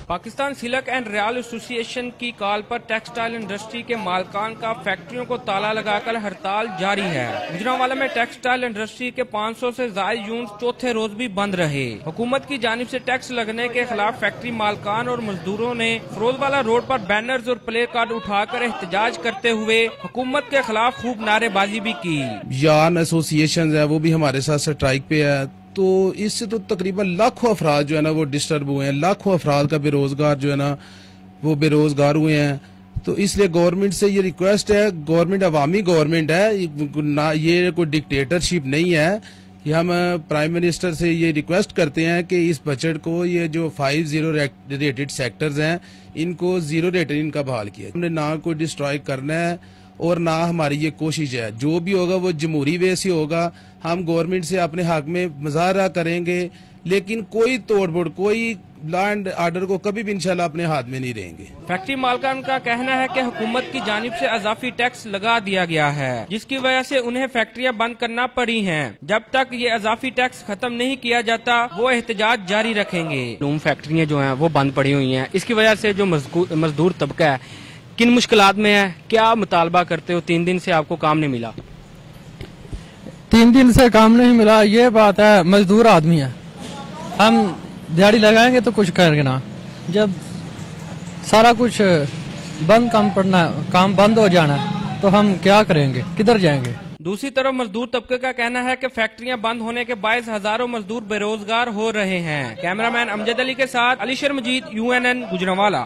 Pakistan silk and royal association की call पर textile industry के मालकान का फैक्ट्रियों को ताला लगाकर हड़ताल जारी है। गुजरांवाला में टेक्सटाइल इंडस्ट्री के 500 से ज्यादा यूनिट चौथे रोज भी बंद रहे। हुकूमत की जानिब से टैक्स लगने के खिलाफ फैक्ट्री मालकान और मजदूरों ने फिरोजवाला रोड पर बैनर्स और प्ले कार्ड उठाकर एहतजाज करते हुए हुकूमत के खिलाफ खूब नारेबाजी भी की। यार्न एसोसिएशन है वो भी हमारे साथ स्ट्राइक पे है, तो इससे तो तकरीबन लाखों अफराद जो है ना वो डिस्टर्ब हुए हैं, लाखों अफराद का बेरोजगार जो है ना वो बेरोजगार हुए हैं। तो इसलिए गवर्नमेंट से ये रिक्वेस्ट है, गवर्नमेंट अवामी गवर्नमेंट है ना, ये कोई डिक्टेटरशिप नहीं है कि हम प्राइम मिनिस्टर से ये रिक्वेस्ट करते हैं कि इस बजट को ये जो 50 रेटेड सेक्टर्स हैं इनको 0 रेटेड इनका बहाल किया। हमने ना कोई डिस्ट्रॉय करना है और ना हमारी ये कोशिश है, जो भी होगा वो जमहूरी वे से होगा। हम गवर्नमेंट से अपने हक में मुजाहरा करेंगे, लेकिन कोई तोड़फोड़, कोई लॉ एंड ऑर्डर को कभी भी इंशाल्लाह अपने हाथ में नहीं रहेंगे। फैक्ट्री मालकान का कहना है कि हुकूमत की जानिब से इजाफी टैक्स लगा दिया गया है, जिसकी वजह से उन्हें फैक्ट्रियां बंद करना पड़ी हैं। जब तक ये इजाफी टैक्स खत्म नहीं किया जाता वो एहतजाज जारी रखेंगे। लूम फैक्ट्रियां जो हैं वो बंद पड़ी हुई हैं, इसकी वजह से जो मजदूर तबका है किन मुश्किलात में है, क्या मुतालबा करते हो? 3 दिन से आपको काम नहीं मिला। 3 दिन से काम नहीं मिला, ये बात है। मजदूर आदमी है, हम दिहाड़ी लगाएंगे तो कुछ करेंगे ना। जब सारा कुछ बंद काम बंद हो जाना तो हम क्या करेंगे, किधर जाएंगे? दूसरी तरफ मजदूर तबके का कहना है कि फैक्ट्रियां बंद होने के बायस हजारों मजदूर बेरोजगार हो रहे हैं। कैमरामैन अमजद अली के साथ अलीशर मजीद, UNN गुजरांवाला।